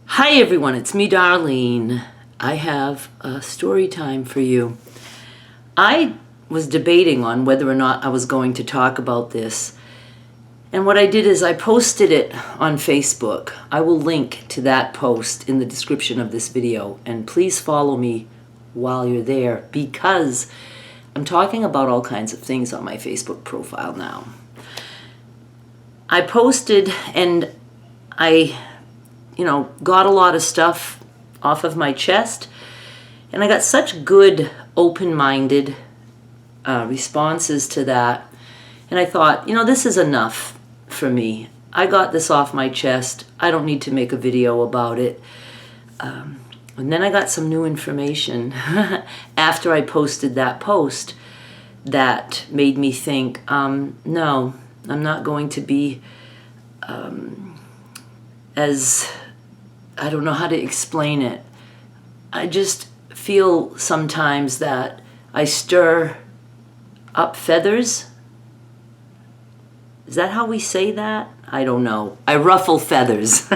Hi everyone, it's me, Darlene. I have a story time for you. I was debating on whether or not I was going to talk about this. And what I did is I posted it on Facebook. I will link to that post in the description of this video. And please follow me while you're there because I'm talking about all kinds of things on my Facebook profile now. I posted and I got a lot of stuff off of my chest, and I got such good, open-minded responses to that, and I thought, this is enough for me. I got this off my chest. I don't need to make a video about it. And then I got some new information after I posted that post that made me think, no, I'm not going to be as... I don't know how to explain it. I just feel sometimes that I stir up feathers. Is that how we say that? I don't know. I ruffle feathers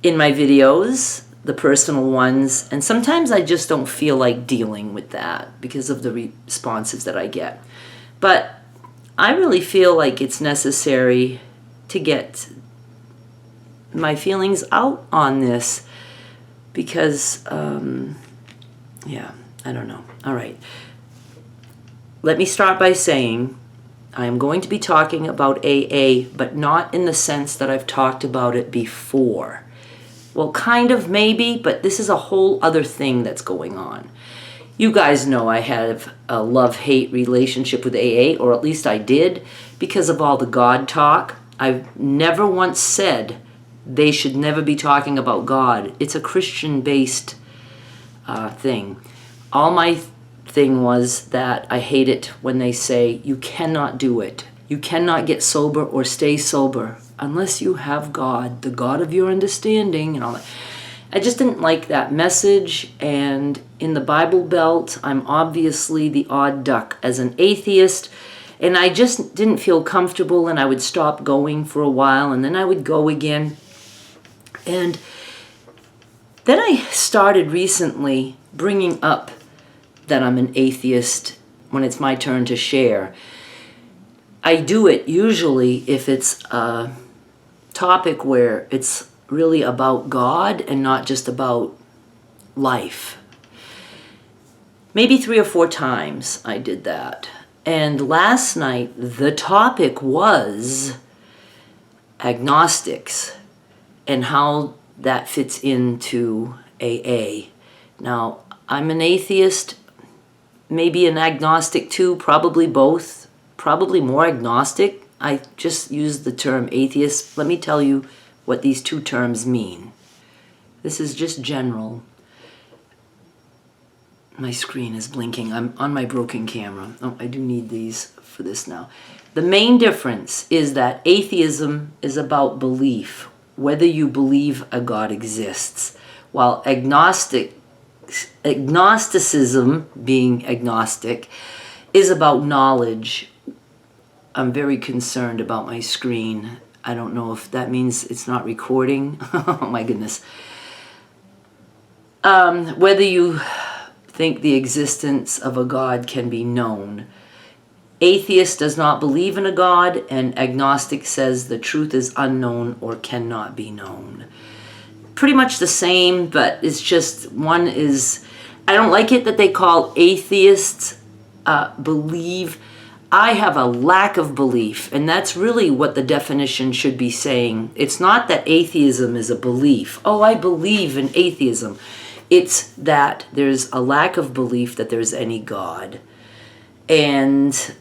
in my videos, the personal ones, and sometimes I just don't feel like dealing with that because of the responses that I get. But I really feel like it's necessary to get my feelings out on this because, I don't know. All right. Let me start by saying I am going to be talking about AA, but not in the sense that I've talked about it before. Well, kind of maybe, but this is a whole other thing that's going on. You guys know I have a love-hate relationship with AA, or at least I did, because of all the God talk. I've never once said they should never be talking about God. It's a Christian-based thing. All my thing was that I hate it when they say, you cannot do it. You cannot get sober or stay sober unless you have God, the God of your understanding, and all that. I just didn't like that message, and in the Bible Belt, I'm obviously the odd duck as an atheist, and I just didn't feel comfortable, and I would stop going for a while, and then I would go again. And then I started recently bringing up that I'm an atheist when it's my turn to share. I do it usually if it's a topic where it's really about God and not just about life. Maybe 3 or 4 times I did that. And last night the topic was agnostics and how that fits into AA. Now, I'm an atheist, maybe an agnostic too, probably both, probably more agnostic. I just used the term atheist. Let me tell you what these two terms mean. This is just general. My screen is blinking. I'm on my broken camera. Oh, I do need these for this now. The main difference is that atheism is about belief, whether you believe a God exists, while agnosticism, being agnostic, is about knowledge. I'm very concerned about my screen. I don't know if that means it's not recording. Oh my goodness. Whether you think the existence of a God can be known. Atheist does not believe in a God, and agnostic says the truth is unknown or cannot be known. Pretty much the same, but it's just one is... I don't like it that they call atheists believe. I have a lack of belief, and that's really what the definition should be saying. It's not that atheism is a belief. Oh, I believe in atheism. It's that there's a lack of belief that there's any God. And...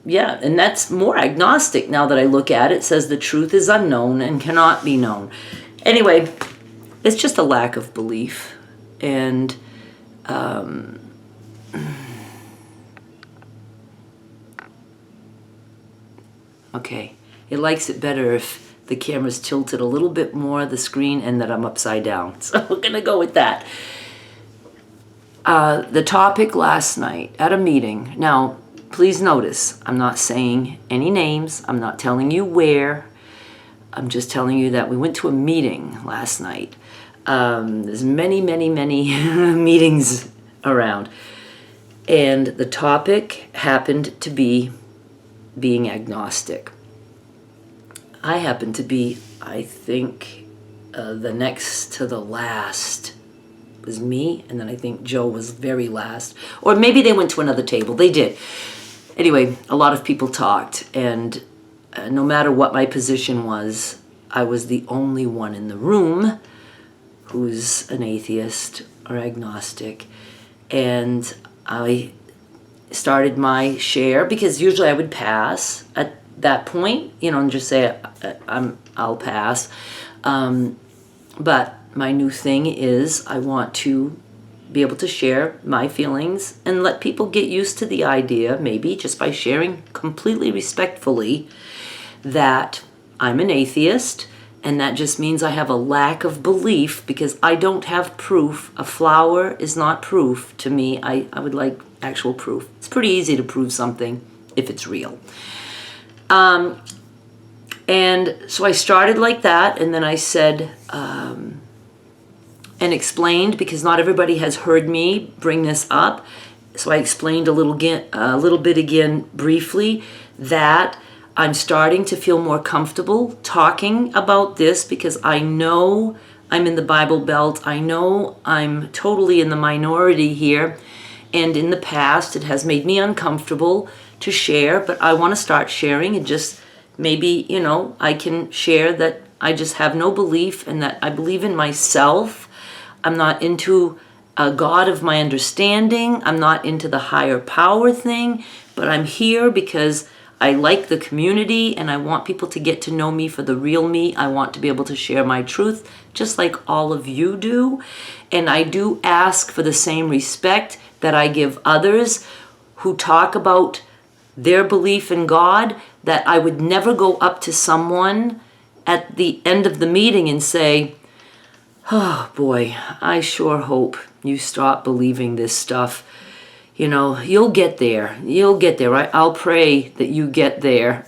yeah, and that's more agnostic now that I look at it. It says the truth is unknown and cannot be known. Anyway, it's just a lack of belief. And okay, it likes it better if the camera's tilted a little bit more, the screen, and that I'm upside down. So we're going to go with that. The topic last night at a meeting. Now, please notice, I'm not saying any names. I'm not telling you where. I'm just telling you that we went to a meeting last night. There's many, many, many meetings around. And the topic happened to be being agnostic. I happened to be, I think, the next to the last was me, and then I think Joe was very last. Or maybe they went to another table. They did. Anyway, a lot of people talked, and no matter what my position was, I was the only one in the room who's an atheist or agnostic. And I started my share, because usually I would pass at that point, and just say I'll pass. But my new thing is I want to be able to share my feelings and let people get used to the idea, maybe just by sharing completely respectfully, that I'm an atheist, and that just means I have a lack of belief because I don't have proof. A flower is not proof to me. I would like actual proof. It's pretty easy to prove something if it's real. And so I started like that, and then I said, and explained, because not everybody has heard me bring this up. So I explained a little bit again briefly that I'm starting to feel more comfortable talking about this because I know I'm in the Bible Belt. I know I'm totally in the minority here. And in the past, it has made me uncomfortable to share, but I want to start sharing and just maybe, I can share that I just have no belief and that I believe in myself. I'm not into a God of my understanding. I'm not into the higher power thing, but I'm here because I like the community and I want people to get to know me for the real me. I want to be able to share my truth just like all of you do. And I do ask for the same respect that I give others who talk about their belief in God, that I would never go up to someone at the end of the meeting and say, oh boy, I sure hope you stop believing this stuff. You'll get there. You'll get there. I'll pray that you get there.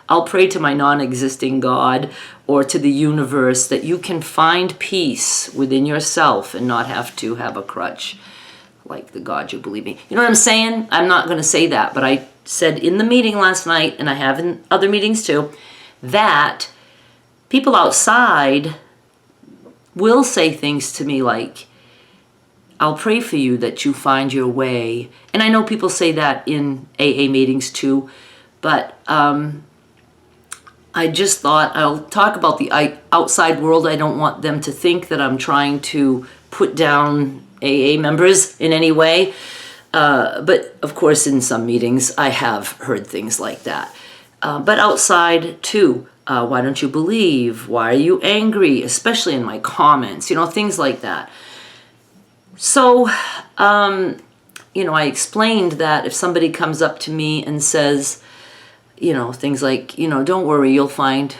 I'll pray to my non-existing God or to the universe that you can find peace within yourself and not have to have a crutch like the God you believe in. You know what I'm saying? I'm not going to say that, but I said in the meeting last night, and I have in other meetings too, that people outside will say things to me like, I'll pray for you that you find your way. And I know people say that in AA meetings too, but I just thought I'll talk about the outside world. I don't want them to think that I'm trying to put down AA members in any way. But of course, in some meetings, I have heard things like that. But outside too, why don't you believe? Why are you angry? Especially in my comments, things like that. So, I explained that if somebody comes up to me and says, things like, don't worry, you'll find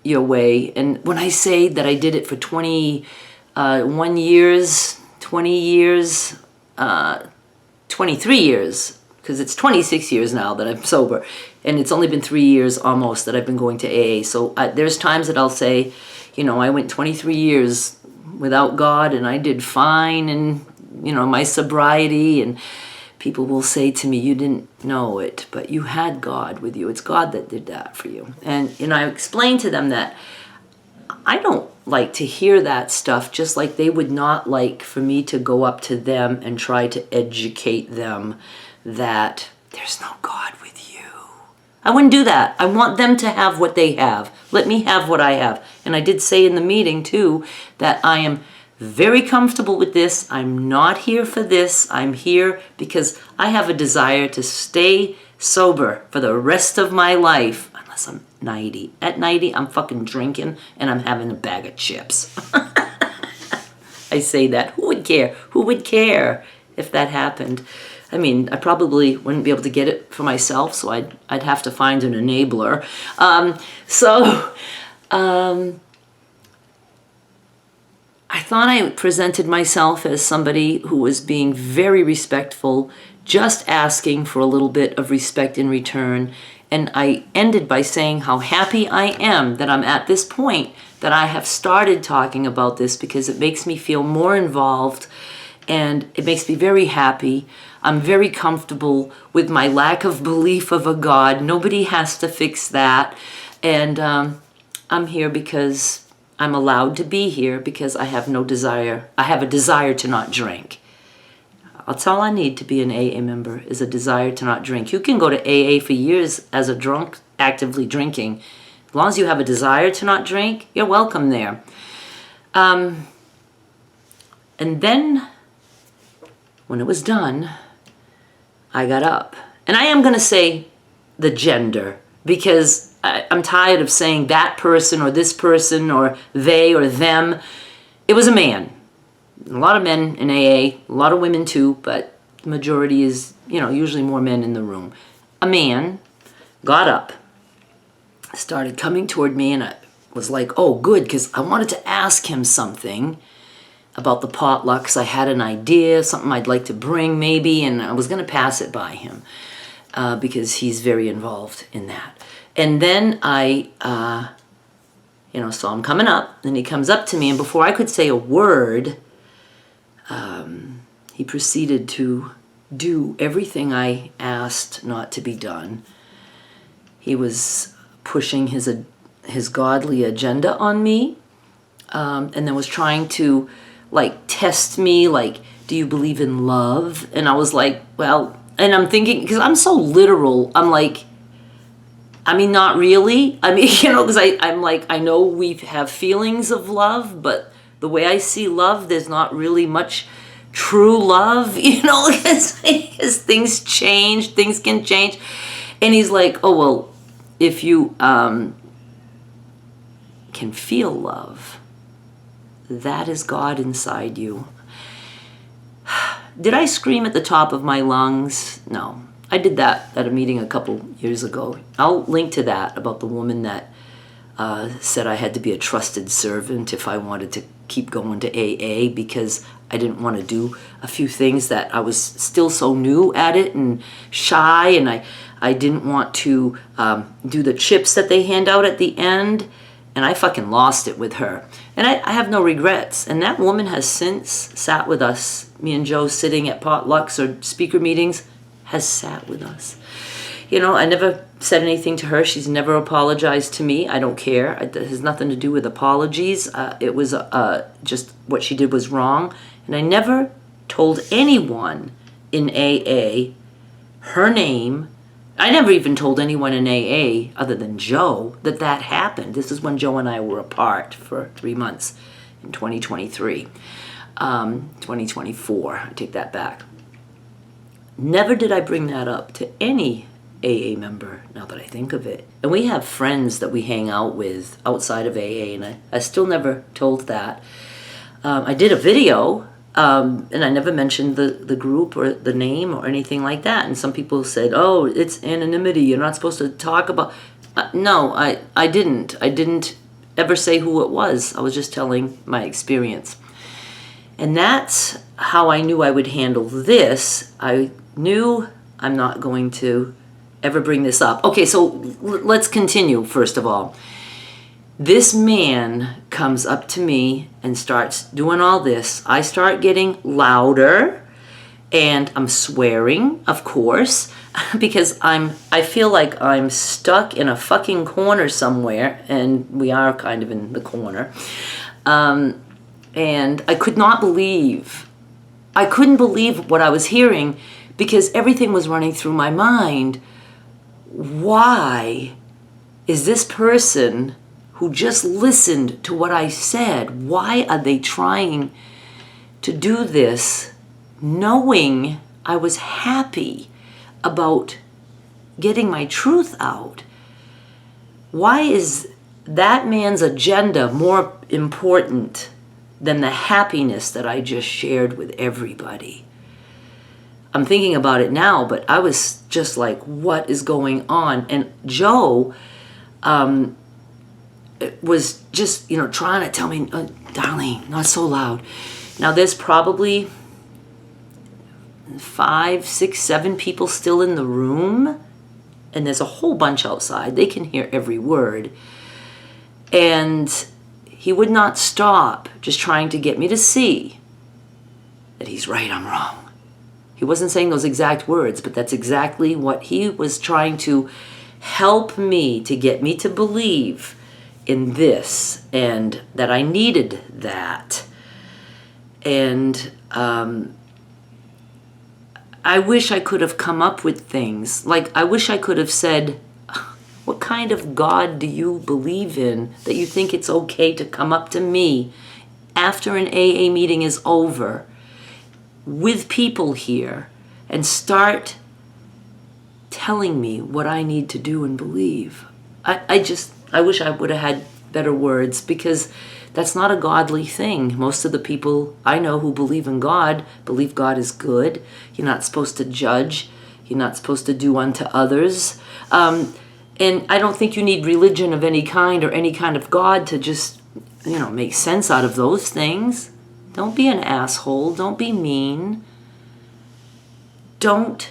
your way. And when I say that I did it for 21 years, 20 years, 23 years, because it's 26 years now that I'm sober, and it's only been 3 years almost that I've been going to AA. So there's times that I'll say, I went 23 years without God and I did fine, and my sobriety, and people will say to me, you didn't know it, but you had God with you. It's God that did that for you. And I explain to them that I don't like to hear that stuff, just like they would not like for me to go up to them and try to educate them that there's no God with you. I wouldn't do that. I want them to have what they have. Let me have what I have. And I did say in the meeting too that I am very comfortable with this. I'm not here for this. I'm here because I have a desire to stay sober for the rest of my life, unless I'm 90. At 90, I'm fucking drinking and I'm having a bag of chips. I say that. Who would care? Who would care if that happened? I mean, I probably wouldn't be able to get it for myself, so I'd have to find an enabler. I thought I presented myself as somebody who was being very respectful, just asking for a little bit of respect in return, And I ended by saying how happy I am that I'm at this point, that I have started talking about this, because it makes me feel more involved and it makes me very happy. I'm very comfortable with my lack of belief of a God. Nobody has to fix that. And I'm here because I'm allowed to be here, because I have no desire. I have a desire to not drink. That's all I need to be an AA member, is a desire to not drink. You can go to AA for years as a drunk, actively drinking. As long as you have a desire to not drink, you're welcome there. And then, when it was done, I got up. And I am going to say the gender, because I'm tired of saying that person or this person or they or them. It was a man. A lot of men in AA, a lot of women too, but the majority is, usually more men in the room. A man got up, started coming toward me, and I was like, oh, good, because I wanted to ask him something about the potlucks. I had an idea, something I'd like to bring maybe, and I was going to pass it by him because he's very involved in that. And then I saw him coming up, and he comes up to me, and before I could say a word, he proceeded to do everything I asked not to be done. He was pushing his godly agenda on me, and then was trying to test me, do you believe in love? And I was like, well, and I'm thinking, because I'm so literal, I'm like, not really. Because I'm like, I know we have feelings of love, but the way I see love, there's not really much true love, because things change, things can change. And he's like, oh, well, if you can feel love, that is God inside you. Did I scream at the top of my lungs? No. I did that at a meeting a couple years ago. I'll link to that, about the woman that said I had to be a trusted servant if I wanted to keep going to AA, because I didn't want to do a few things that I was still so new at it and shy, and I didn't want to do the chips that they hand out at the end, and I fucking lost it with her. And I have no regrets. And that woman has since sat with us, me and Joe sitting at potlucks or speaker meetings, has sat with us. I never said anything to her. She's never apologized to me. I don't care. It has nothing to do with apologies. It was just what she did was wrong. And I never told anyone in AA her name. I never even told anyone in AA, other than Joe, that happened. This is when Joe and I were apart for 3 months in 2023. 2024, I take that back. Never did I bring that up to any AA member, now that I think of it. And we have friends that we hang out with outside of AA, and I still never told that. I did a video, and I never mentioned the group or the name or anything like that. And some people said, oh, it's anonymity, you're not supposed to talk about... No, I didn't. I didn't ever say who it was. I was just telling my experience. And that's how I knew I would handle this. I knew I'm not going to ever bring this up. Okay, so let's continue, first of all. This man comes up to me and starts doing all this. I start getting louder, and I'm swearing, of course, because I feel like I'm stuck in a fucking corner somewhere, and we are kind of in the corner. And I couldn't believe what I was hearing, because everything was running through my mind. Why is this person who just listened to what I said, why are they trying to do this, knowing I was happy about getting my truth out? Why is that man's agenda more important than the happiness that I just shared with everybody? I'm thinking about it now, but I was just like, what is going on? And Joe was just, trying to tell me, oh, darling, not so loud. Now there's probably 5, 6, 7 people still in the room, and there's a whole bunch outside. They can hear every word. And he would not stop just trying to get me to see that he's right, I'm wrong. He wasn't saying those exact words, but that's exactly what he was trying to help me, to get me to believe in this, and that I needed that. And I wish I could have come up with things. Like, I wish I could have said, what kind of God do you believe in that you think it's okay to come up to me after an AA meeting is over with people here and start telling me what I need to do and believe? I wish I would have had better words, because that's not a godly thing. Most of the people I know who believe in God believe God is good. You're not supposed to judge. You're not supposed to do unto others. And I don't think you need religion of any kind or any kind of God to just, make sense out of those things. Don't be an asshole. Don't be mean. Don't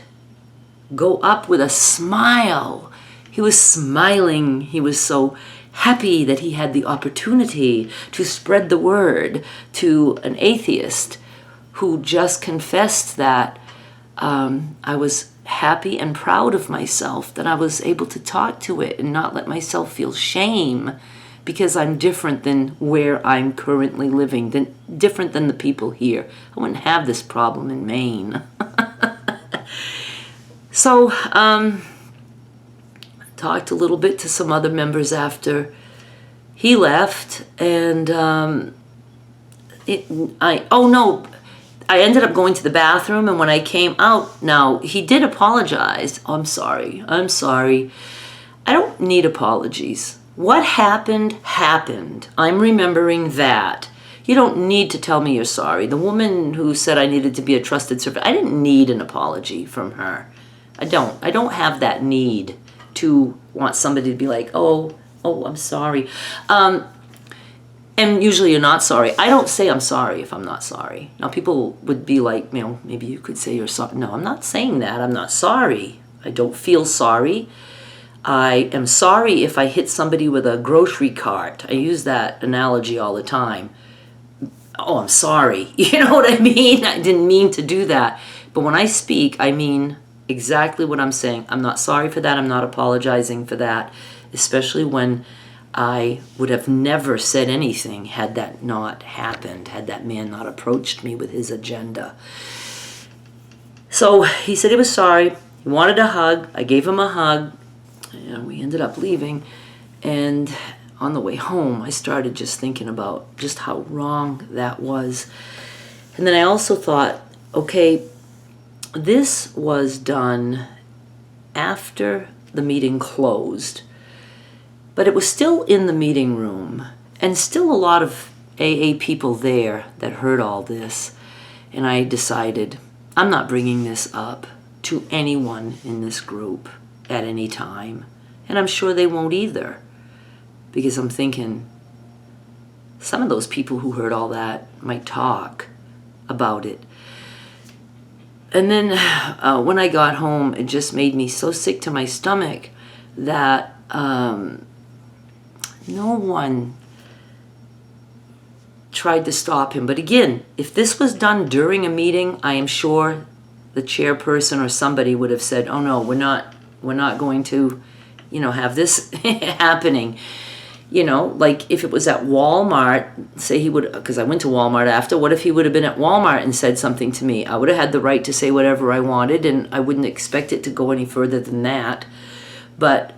go up with a smile. He was smiling. He was so happy that he had the opportunity to spread the word to an atheist who just confessed that I was happy and proud of myself, that I was able to talk to it and not let myself feel shame because I'm different than where I'm currently living, different than the people here. I wouldn't have this problem in Maine. So, talked a little bit to some other members after he left, and I ended up going to the bathroom, and when I came out, now he did apologize. Oh, I'm sorry. I don't need apologies. What happened, happened. I'm remembering that. You don't need to tell me you're sorry. The woman who said I needed to be a trusted servant, I didn't need an apology from her. I don't have that need to want somebody to be like, oh, I'm sorry. And usually you're not sorry. I don't say I'm sorry if I'm not sorry. Now people would be like, maybe you could say you're sorry. No, I'm not saying that. I'm not sorry. I don't feel sorry. I am sorry if I hit somebody with a grocery cart. I use that analogy all the time. Oh, I'm sorry. You know what I mean? I didn't mean to do that. But when I speak, I mean exactly what I'm saying. I'm not sorry for that. I'm not apologizing for that, especially when I would have never said anything had that not happened, had that man not approached me with his agenda. So he said he was sorry. He wanted a hug. I gave him a hug. And we ended up leaving. And on the way home, I started just thinking about just how wrong that was. And then I also thought, okay, this was done after the meeting closed. But it was still in the meeting room, and still a lot of AA people there that heard all this. And I decided, I'm not bringing this up to anyone in this group at any time. And I'm sure they won't either. Because I'm thinking, some of those people who heard all that might talk about it. And then when I got home, it just made me so sick to my stomach that no one tried to stop him. But again, if this was done during a meeting, I am sure the chairperson or somebody would have said, oh no, we're not going to, have this happening. Like if it was at Walmart, say he would, because I went to Walmart after, what if he would have been at Walmart and said something to me? I would have had the right to say whatever I wanted, and I wouldn't expect it to go any further than that. But,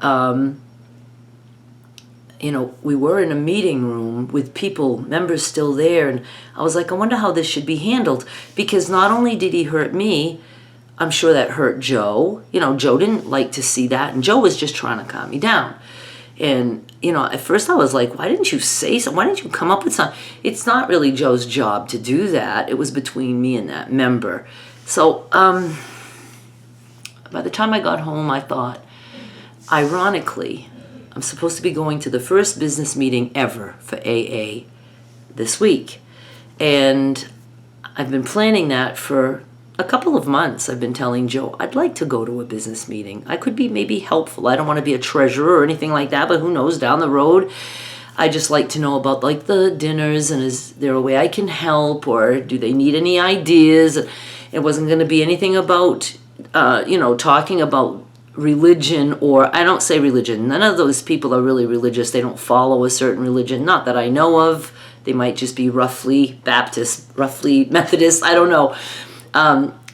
we were in a meeting room with members still there, and I was like, I wonder how this should be handled, because not only did he hurt me, I'm sure that hurt Joe. Joe didn't like to see that, and Joe was just trying to calm me down. And, at first I was like, why didn't you say something? Why didn't you come up with something? It's not really Joe's job to do that. It was between me and that member. So by the time I got home, I thought, ironically, I'm supposed to be going to the first business meeting ever for AA this week. And I've been planning that for a couple of months I've been telling Joe, I'd like to go to a business meeting. I could be maybe helpful. I don't want to be a treasurer or anything like that, but who knows, down the road, I just like to know about like the dinners, and is there a way I can help, or do they need any ideas? It wasn't going to be anything about, talking about religion, or I don't say religion. None of those people are really religious. They don't follow a certain religion, not that I know of. They might just be roughly Baptist, roughly Methodist, I don't know.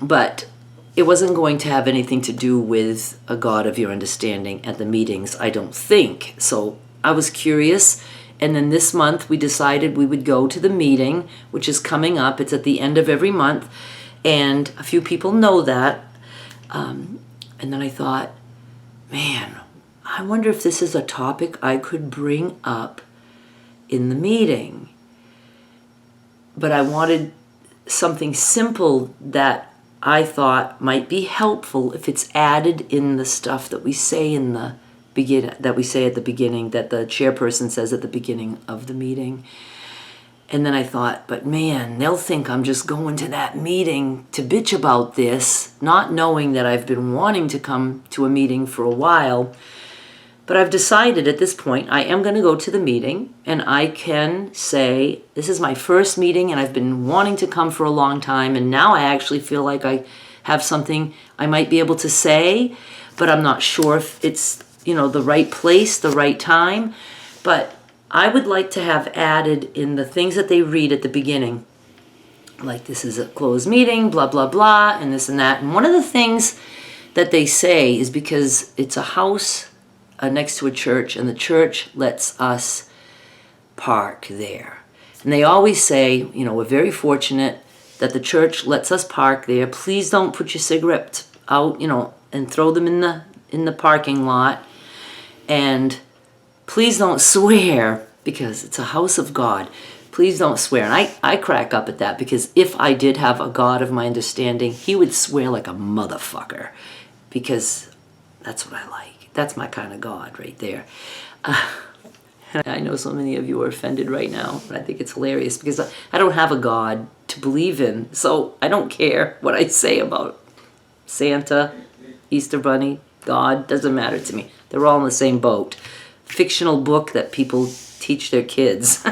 But it wasn't going to have anything to do with a God of your understanding at the meetings, I don't think. So I was curious, and then this month we decided we would go to the meeting, which is coming up. It's at the end of every month, and a few people know that. And then I thought, man, I wonder if this is a topic I could bring up in the meeting. But I wanted something simple that I thought might be helpful if it's added in the stuff that we say in the that we say at the beginning, that the chairperson says at the beginning of the meeting. And then I thought, but man, they'll think I'm just going to that meeting to bitch about this, not knowing that I've been wanting to come to a meeting for a while. But I've decided at this point I am going to go to the meeting, and I can say, this is my first meeting and I've been wanting to come for a long time, and now I actually feel like I have something I might be able to say, but I'm not sure if it's, the right place, the right time. But I would like to have added in the things that they read at the beginning, like this is a closed meeting, blah, blah, blah, and this and that. And one of the things that they say is because it's a house next to a church, and the church lets us park there. And they always say, we're very fortunate that the church lets us park there. Please don't put your cigarettes out, and throw them in the parking lot. And please don't swear, because it's a house of God. Please don't swear. And I crack up at that, because if I did have a God of my understanding, he would swear like a motherfucker, because that's what I like. That's my kind of God right there. I know so many of you are offended right now, but I think it's hilarious, because I don't have a God to believe in, so I don't care what I say about Santa, Easter Bunny, God. Doesn't matter to me. They're all in the same boat. Fictional book that people teach their kids.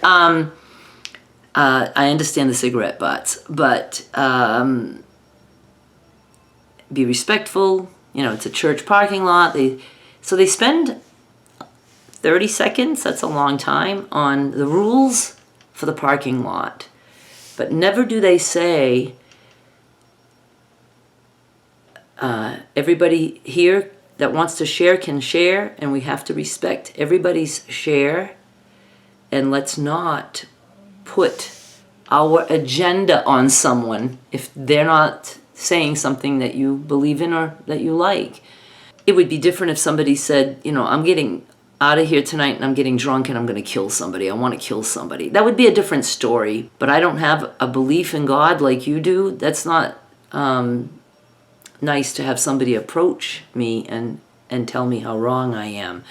I understand the cigarette butts, but be respectful. It's a church parking lot. So they spend 30 seconds, that's a long time, on the rules for the parking lot. But never do they say, everybody here that wants to share can share, and we have to respect everybody's share, and let's not put our agenda on someone if they're not saying something that you believe in or that you like. It would be different if somebody said, I'm getting out of here tonight and I'm getting drunk and I'm going to kill somebody. I want to kill somebody. That would be a different story. But I don't have a belief in God like you do. That's not nice to have somebody approach me and tell me how wrong I am.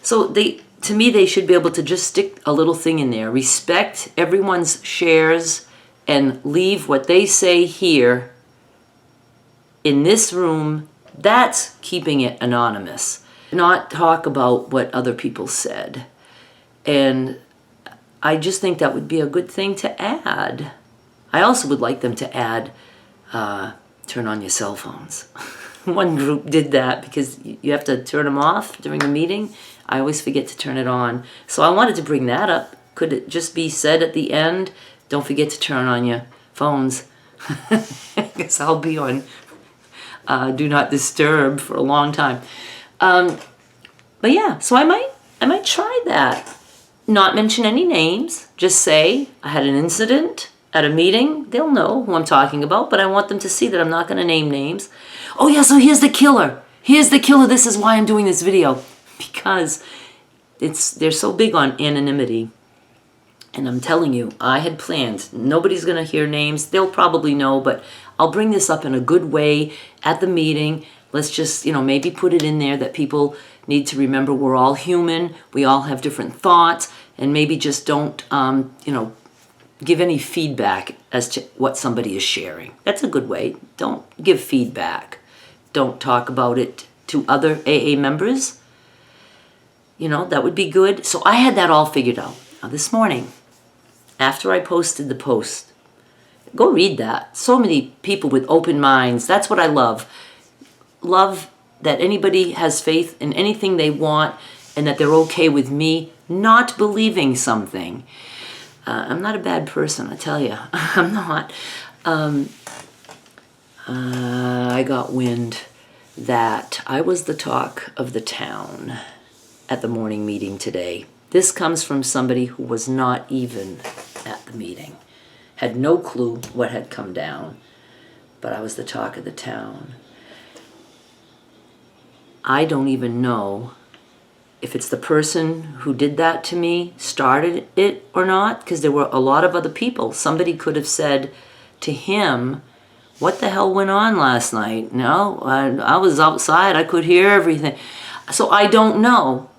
So to me, they should be able to just stick a little thing in there. Respect everyone's shares and leave what they say here in this room. That's keeping it anonymous. Not talk about what other people said. And I just think that would be a good thing to add. I also would like them to add, turn on your cell phones. One group did that because you have to turn them off during a meeting. I always forget to turn it on. So I wanted to bring that up. Could it just be said at the end, don't forget to turn on your phones? I guess I'll be on do not disturb for a long time. But yeah, so I might try that. Not mention any names. Just say I had an incident at a meeting. They'll know who I'm talking about, but I want them to see that I'm not going to name names. Oh yeah, so here's the killer. Here's the killer. This is why I'm doing this video. Because they're so big on anonymity. And I'm telling you, I had planned. Nobody's going to hear names. They'll probably know, but I'll bring this up in a good way at the meeting. Let's just, maybe put it in there that people need to remember we're all human. We all have different thoughts, and maybe just don't, give any feedback as to what somebody is sharing. That's a good way. Don't give feedback. Don't talk about it to other AA members. That would be good. So I had that all figured out. Now this morning, after I posted the post, go read that. So many people with open minds. That's what I love. Love that anybody has faith in anything they want and that they're okay with me not believing something. I'm not a bad person, I tell you. I'm not. I got wind that I was the talk of the town at the morning meeting today. This comes from somebody who was not even at the meeting, had no clue what had come down, but I was the talk of the town. I don't even know if it's the person who did that to me started it or not, because there were a lot of other people. Somebody could have said to him, what the hell went on last night? No, I was outside. I could hear everything. So I don't know.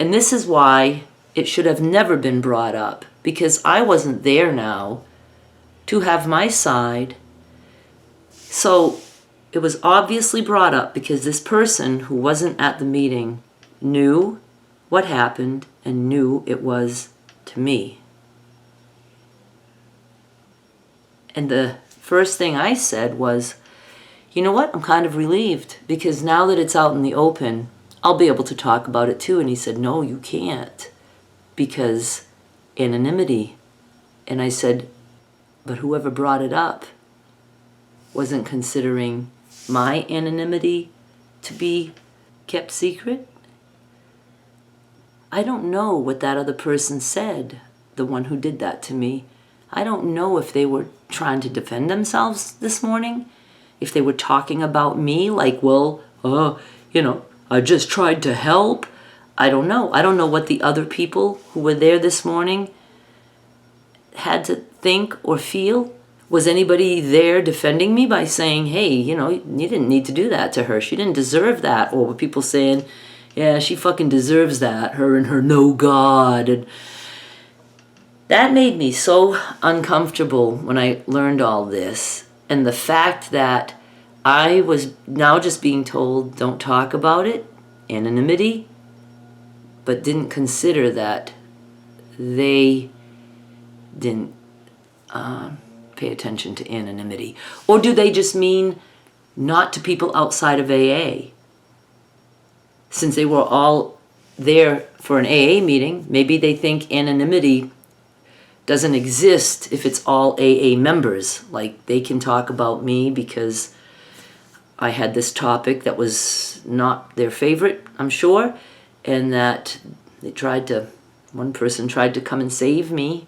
And this is why it should have never been brought up, because I wasn't there now to have my side. So it was obviously brought up because this person who wasn't at the meeting knew what happened and knew it was to me. And the first thing I said was, you know what? I'm kind of relieved, because now that it's out in the open, I'll be able to talk about it too. And he said, no, you can't, because anonymity. And I said, but whoever brought it up wasn't considering my anonymity to be kept secret. I don't know what that other person said, the one who did that to me. I don't know if they were trying to defend themselves this morning, if they were talking about me like, well, I just tried to help. I don't know. I don't know what the other people who were there this morning had to think or feel. Was anybody there defending me by saying, hey, you didn't need to do that to her. She didn't deserve that. Or were people saying, yeah, she fucking deserves that, her and her no God. And that made me so uncomfortable when I learned all this. And the fact that I was now just being told, don't talk about it, anonymity, but didn't consider that they didn't pay attention to anonymity. Or do they just mean not to people outside of AA? Since they were all there for an AA meeting, maybe they think anonymity doesn't exist if it's all AA members. Like, they can talk about me because I had this topic that was not their favorite, I'm sure, and that one person tried to come and save me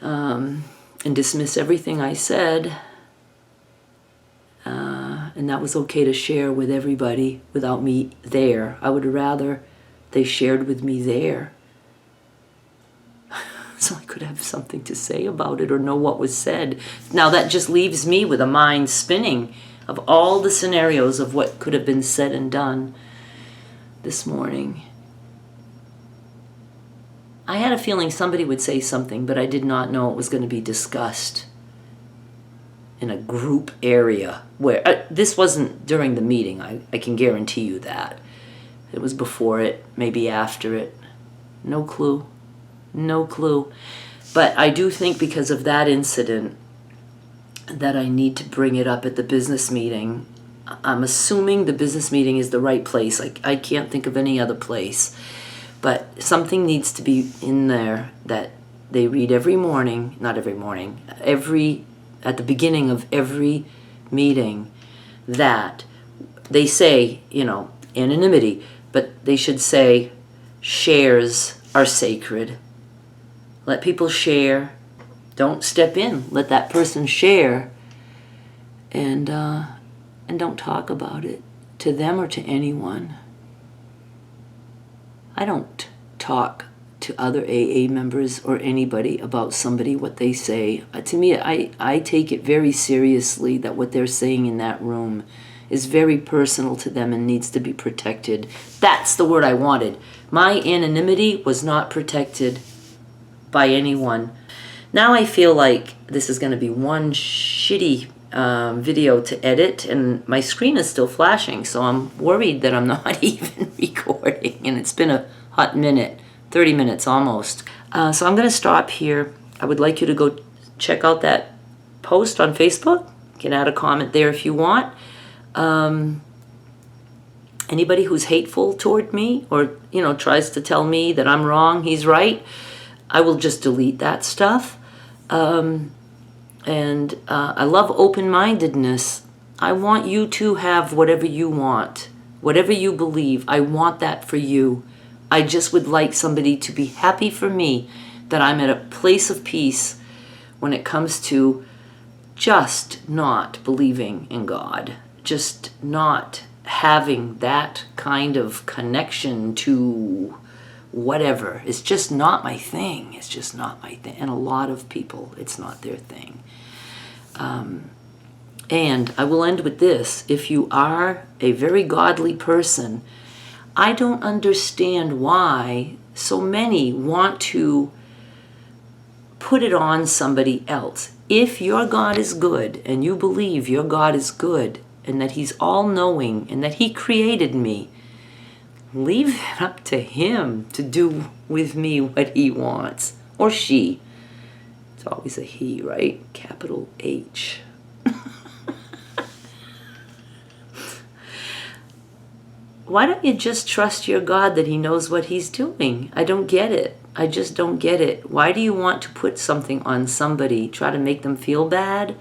and dismiss everything I said. And that was okay to share with everybody without me there. I would rather they shared with me there, so I could have something to say about it or know what was said. Now that just leaves me with a mind spinning of all the scenarios of what could have been said and done this morning. I had a feeling somebody would say something, but I did not know it was going to be discussed in a group area where this wasn't during the meeting. I can guarantee you that. It was before it, maybe after it. No clue. But I do think because of that incident that I need to bring it up at the business meeting. I'm assuming the business meeting is the right place. I can't think of any other place. But something needs to be in there that they read every morning, not every morning, at the beginning of every meeting, that they say, anonymity, but they should say shares are sacred. Let people share. Don't step in. Let that person share, and don't talk about it to them or to anyone. I don't talk to other AA members or anybody about somebody, what they say. To me, I take it very seriously that what they're saying in that room is very personal to them and needs to be protected. That's the word I wanted. My anonymity was not protected. by anyone. Now I feel like this is going to be one shitty video to edit, and my screen is still flashing, so I'm worried that I'm not even recording, and it's been a hot minute, 30 minutes almost. So I'm going to stop here. I would like you to go check out that post on Facebook. You can add a comment there if you want. Anybody who's hateful toward me, or tries to tell me that I'm wrong, he's right, I will just delete that stuff. And I love open-mindedness. I want you to have whatever you want, whatever you believe. I want that for you. I just would like somebody to be happy for me that I'm at a place of peace when it comes to just not believing in God, just not having that kind of connection to whatever. It's just not my thing. It's just not my thing. And a lot of people, it's not their thing. And I will end with this. If you are a very godly person, I don't understand why so many want to put it on somebody else. If your God is good, and you believe your God is good, and that he's all-knowing, and that he created me, leave it up to him to do with me what he wants. Or she. It's always a he, right? Capital H. Why don't you just trust your God that he knows what he's doing? I don't get it. I just don't get it. Why do you want to put something on somebody? Try to make them feel bad?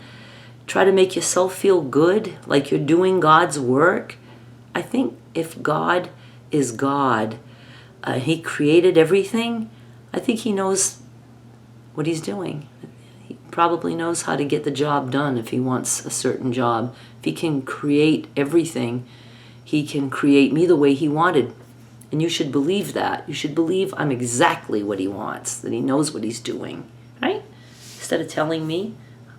Try to make yourself feel good, like you're doing God's work? I think if God is God, he created everything, I think he knows what he's doing. He probably knows how to get the job done if he wants a certain job. If he can create everything, he can create me the way he wanted. And you should believe that. You should believe I'm exactly what he wants, that he knows what he's doing, right? Instead of telling me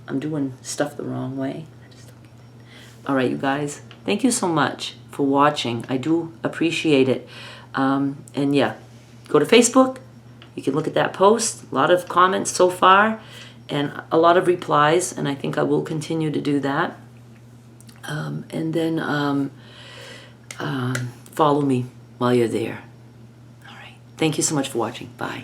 I'm doing stuff the wrong way. I just don't get it. All right, you guys, thank you so much for watching. I do appreciate it. And yeah, go to Facebook. You can look at that post. A lot of comments so far and a lot of replies, and I think I will continue to do that. And then follow me while you're there. All right. Thank you so much for watching. Bye.